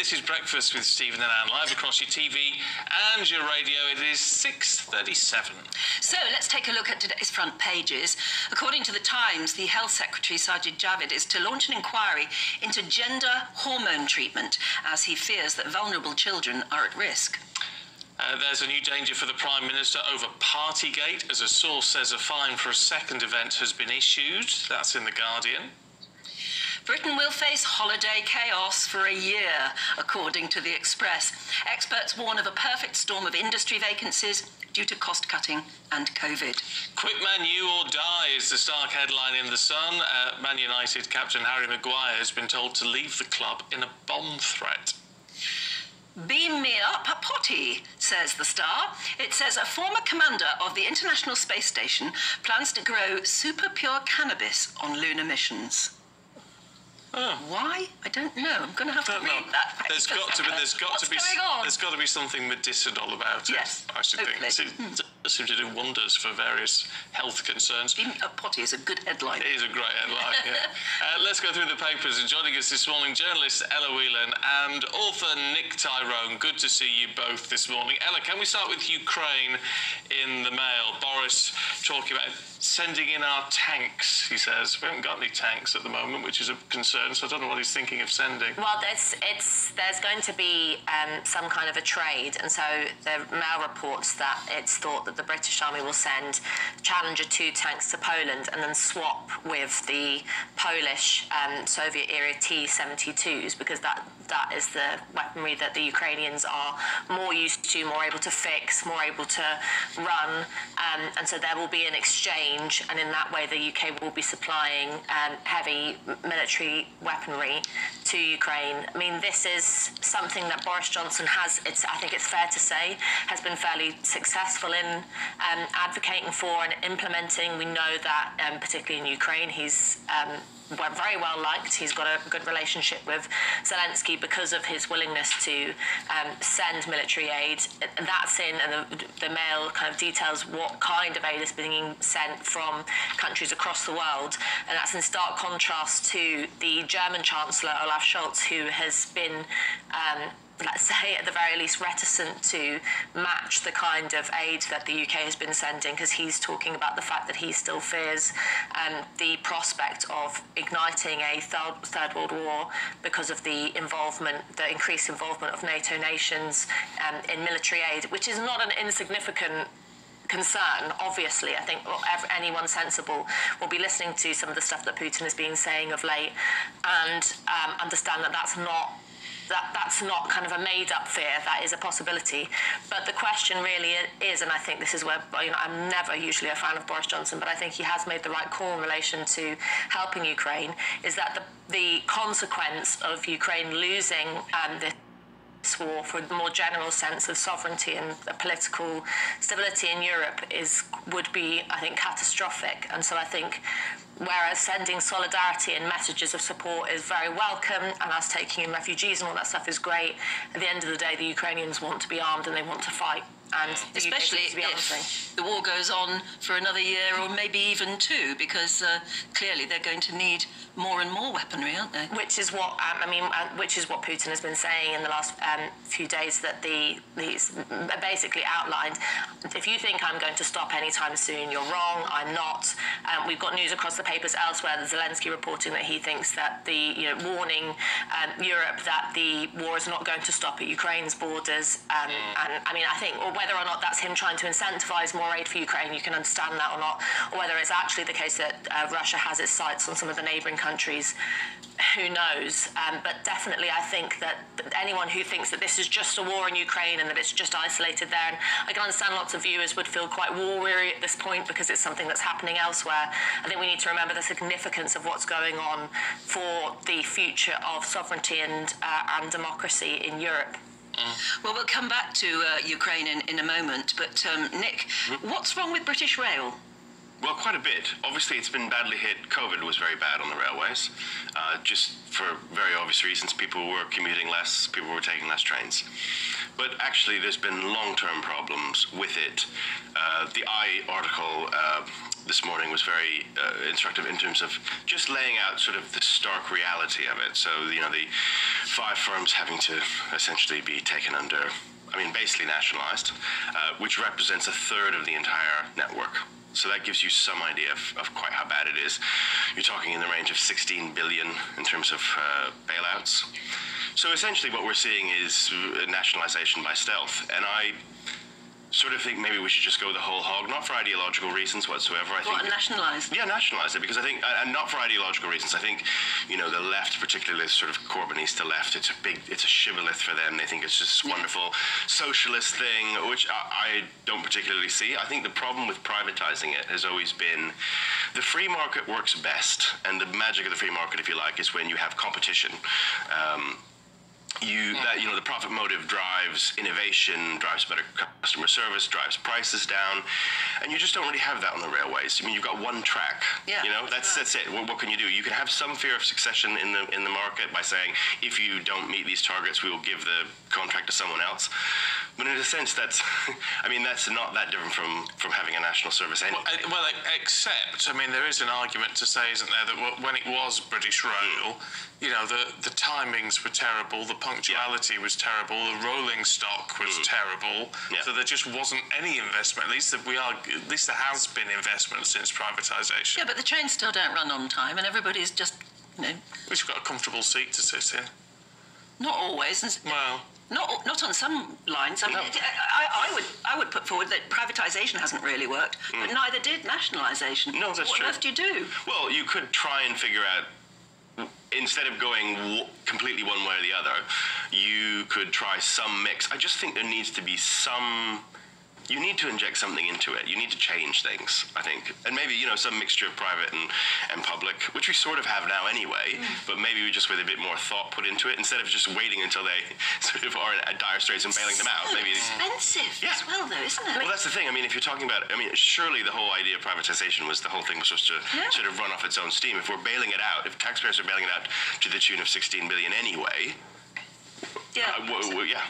This is Breakfast with Stephen and Anne, live across your TV and your radio. It is 6:37. So let's take a look at today's front pages. According to The Times, the Health Secretary, Sajid Javid, is to launch an inquiry into gender hormone treatment as he fears that vulnerable children are at risk. There's a new danger for the Prime Minister over Partygate, as a source says a fine for a second event has been issued. That's in The Guardian. Britain will face holiday chaos for a year, according to The Express. Experts warn of a perfect storm of industry vacancies due to cost-cutting and COVID. Quit Man U or die is the stark headline in The Sun. Man United captain Harry Maguire has been told to leave the club in a bomb threat. Beam me up a potty, says The Star. It says a former commander of the International Space Station plans to grow super pure cannabis on lunar missions. Oh. Why? I don't know. I'm going to have to read that. There's got to be something medicinal about it. Yes, I should think. It does seem to do wonders for various health concerns. Beam a potty is a good headline. It is a great headline. Yeah. Let's go through the papers. And joining us this morning, journalist Ella Whelan and author Nick Tyrone. Good to see you both this morning. Ella, can we start with Ukraine in the Mail? Boris talking about sending in our tanks, he says. We haven't got any tanks at the moment, which is a concern, so I don't know what he's thinking of sending. Well, there's going to be some kind of a trade, and so the Mail reports that it's thought that the British Army will send Challenger 2 tanks to Poland and then swap with the Polish Soviet-era T-72s, because that is the weaponry that the Ukrainians are more used to, more able to fix, more able to run, and so there will be an exchange, and in that way the UK will be supplying heavy military weaponry to Ukraine. I mean, this is something that Boris Johnson has, I think it's fair to say, has been fairly successful in advocating for and implementing. We know that, particularly in Ukraine, he's very well liked. He's got a good relationship with Zelensky because of his willingness to send military aid. That's in, and the Mail kind of details what kind of aid is being sent from countries across the world, and that's in stark contrast to the German Chancellor Olaf Scholz, who has been let's say, at the very least, reticent to match the kind of aid that the UK has been sending, because he's talking about the fact that he still fears the prospect of igniting a third world war because of the increased involvement of NATO nations in military aid, which is not an insignificant concern. Obviously, I think anyone sensible will be listening to some of the stuff that Putin has been saying of late and understand that that's not kind of a made-up fear. That is a possibility. But the question really is, and I think this is where, I'm never usually a fan of Boris Johnson, but I think he has made the right call in relation to helping Ukraine, is that the consequence of Ukraine losing this war for the more general sense of sovereignty and political stability in Europe would be, I think, catastrophic. And so I think whereas sending solidarity and messages of support is very welcome, and us taking in refugees and all that stuff is great, at the end of the day, the Ukrainians want to be armed and they want to fight. And especially if the war goes on for another year or maybe even two, because clearly they're going to need more and more weaponry, aren't they? Which is what which is what Putin has been saying in the last few days. That he's basically outlined: if you think I'm going to stop anytime soon, you're wrong. I'm not. We've got news across the papers elsewhere. There's Zelensky reporting that he thinks that warning Europe that the war is not going to stop at Ukraine's borders. And I mean, I think, or whether or not that's him trying to incentivize more aid for Ukraine, you can understand that or not, or whether it's actually the case that Russia has its sights on some of the neighbouring countries, who knows? But definitely I think that anyone who thinks that this is just a war in Ukraine and that it's just isolated there, and I can understand lots of viewers would feel quite war-weary at this point because it's something that's happening elsewhere. I think we need to remember the significance of what's going on for the future of sovereignty and democracy in Europe. Well, we'll come back to Ukraine in a moment, but Nick, what's wrong with British Rail? Well, quite a bit. Obviously, it's been badly hit. COVID was very bad on the railways. Just for very obvious reasons, people were commuting less, people were taking less trains. But actually, there's been long-term problems with it. The article this morning was very instructive in terms of just laying out sort of the stark reality of it. So, the 5 firms having to essentially be taken under, basically nationalized, which represents a third of the entire network. So that gives you some idea of quite how bad it is. You're talking in the range of 16 billion in terms of bailouts. So essentially what we're seeing is nationalization by stealth. And I sort of think maybe we should just go the whole hog, not for ideological reasons whatsoever. I think nationalise? Yeah, nationalise it, because I think, and not for ideological reasons. I think, the left, particularly sort of Corbynista left, it's a shibboleth for them. They think it's just this wonderful socialist thing, which I don't particularly see. I think the problem with privatising it has always been the free market works best, and the magic of the free market, if you like, is when you have competition. The profit motive drives innovation, drives better customer service, drives prices down, and you just don't really have that on the railways. You've got one track. Yeah. That's it. What can you do? You can have some fear of succession in the market by saying, if you don't meet these targets, we will give the contract to someone else. But in a sense, that's that's not that different from having a national service anyway. Well, except, there is an argument to say, isn't there, that when it was British Rail, the timings were terrible, the punctuality was terrible, the rolling stock was terrible, so there just wasn't any investment. At least there has been investment since privatisation. Yeah, but the trains still don't run on time, and everybody's just, We've got a comfortable seat to sit in. Not always. Well, not on some lines. I would put forward that privatisation hasn't really worked, but neither did nationalisation. No, that's true. What else do you do? Well, you could try and figure out, instead of going completely one way or the other, you could try some mix. I just think there needs to be you need to inject something into it. You need to change things, I think. And maybe, some mixture of private and public, which we sort of have now anyway, but maybe just with a bit more thought put into it, instead of just waiting until they sort of are in dire straits and bailing them out. Maybe expensive as well, though, isn't it? Well, that's the thing. If you're talking about, surely the whole idea of privatization was the whole thing was supposed to sort of run off its own steam. If we're bailing it out, if taxpayers are bailing it out to the tune of 16 billion anyway,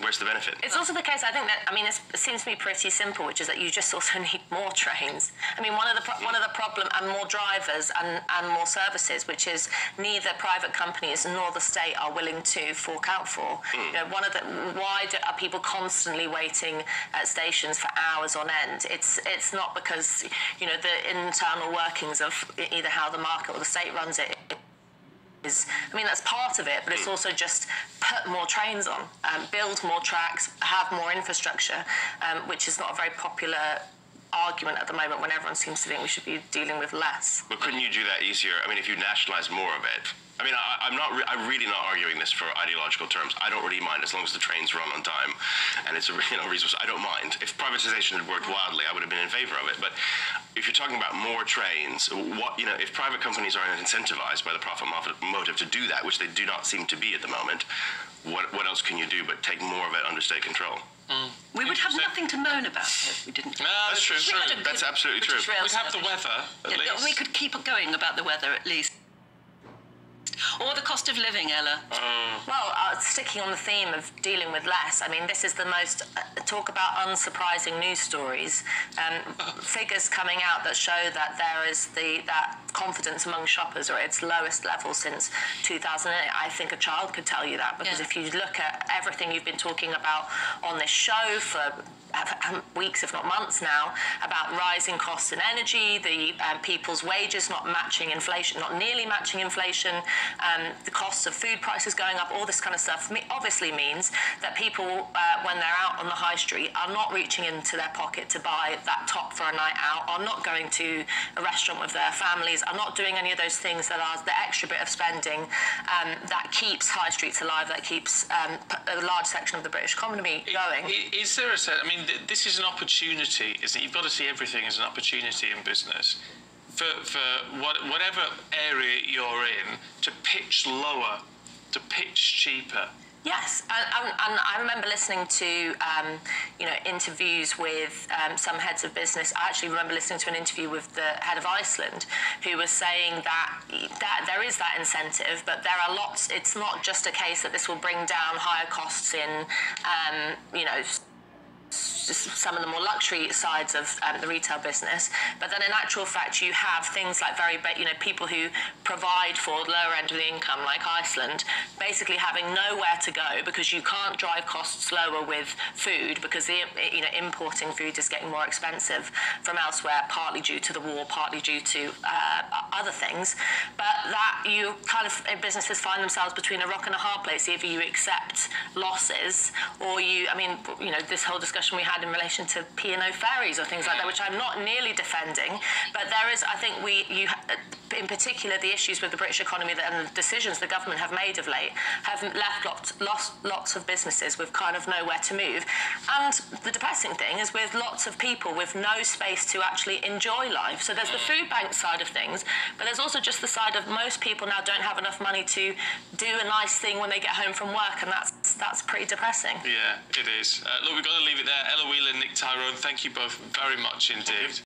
where's the benefit? It's also the case, I think that, it seems to me pretty simple, which is that you just also need more trains. One of the problem, and more drivers and more services, which is neither private companies nor the state are willing to fork out for. Why are people constantly waiting at stations for hours on end? It's not because, the internal workings of either how the market or the state runs it that's part of it, but it's also just put more trains on, build more tracks, have more infrastructure, which is not a very popular argument at the moment when everyone seems to think we should be dealing with less. But couldn't you do that easier? If you nationalise more of it? I'm really not arguing this for ideological terms. I don't really mind as long as the trains run on time, and it's a resource. I don't mind. If privatisation had worked wildly, I would have been in favour of it. But if you're talking about more trains, if private companies are incentivised by the profit motive to do that, which they do not seem to be at the moment, what else can you do but take more of it under state control? We would have nothing to moan about if we didn't. No, that's true. That's absolutely true. We'd have the weather, at least. We could keep going about the weather, at least. Or the cost of living, Ella. Well, sticking on the theme of dealing with less, this is the most, talk about unsurprising news stories. Figures coming out that show that there is that confidence among shoppers are at its lowest level since 2008. I think a child could tell you that, because if you look at everything you've been talking about on this show for weeks, if not months now, about rising costs in energy, the people's wages not matching inflation, not nearly matching inflation, the costs of food prices going up, all this kind of stuff obviously means that people, when they're out on the high street, are not reaching into their pocket to buy that top for a night out, are not going to a restaurant with their families, are not doing any of those things that are the extra bit of spending that keeps high streets alive, that keeps a large section of the British economy going. Is there a sense, this is an opportunity, isn't it? You've got to see everything as an opportunity in business. For whatever area you're in, to pitch lower, to pitch cheaper. Yes, and I remember listening to interviews with some heads of business. I actually remember listening to an interview with the head of Iceland, who was saying that there is that incentive, but there are lots. It's not just a case that this will bring down higher costs in, some of the more luxury sides of the retail business. But then in actual fact, you have things like people who provide for the lower end of the income, like Iceland, basically having nowhere to go because you can't drive costs lower with food because importing food is getting more expensive from elsewhere, partly due to the war, partly due to other things. But that you kind of, businesses find themselves between a rock and a hard place. Either you accept losses or this whole discussion we had in relation to P&O ferries or things like that, which I'm not nearly defending, but there is, I think in particular, the issues with the British economy and the decisions the government have made of late have left lots of businesses with kind of nowhere to move. And the depressing thing is with lots of people with no space to actually enjoy life. So there's the food bank side of things, but there's also just the side of most people now don't have enough money to do a nice thing when they get home from work, and that's pretty depressing. Yeah, it is. Look, we've got to leave it there. Ella Wheeler, Nick Tyrone, thank you both very much indeed.